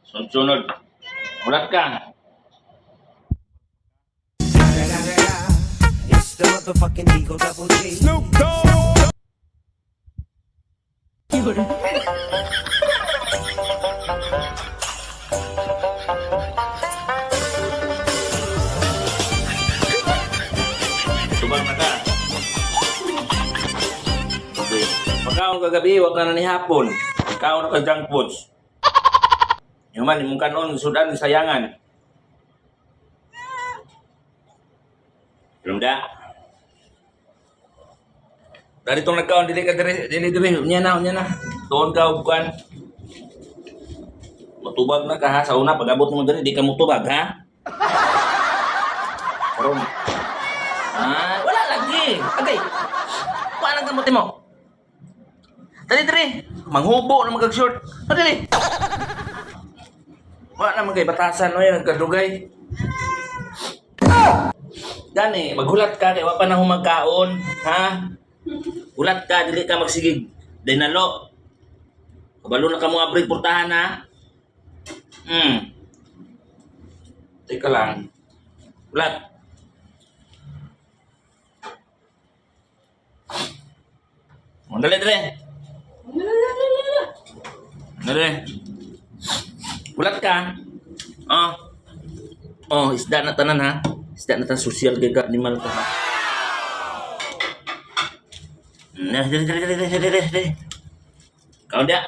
Sunod-sunod. Ulat ka. It's the motherfucking Eagle Double G. Snoop Dogg. Tubang na ka. Okay. Pagkaon kagabi, wag ka na ni hapon. Pagkaon na ka junk foods. Yung man, yung kanon, sudan, sayangan. Belum dah. Dari itong nagkaon, dili dili. Unya na. Tuon ka, bukan. Matubag na ka ha. Sa una, pag-abot mo dali, di ka mutubag ha. Karon. Ah, wala lagi. Okay. Wala lang kamutin mo. Dali. Manghubo na magag-short. Dali. Wala naman kay batasan no yan, nagkadugay. Gani, maghulat ka kay wa pa na humagkaon, ha? Hulat ka, dili ka magsigig. Dinalo. Kabalo na ka mo abrig portahan ha. Teka lang. Hulat. Dali. Ulat ka. Isda na tanan ha. Isda na tanan social kay animal ka ha. Dali. Kau dia.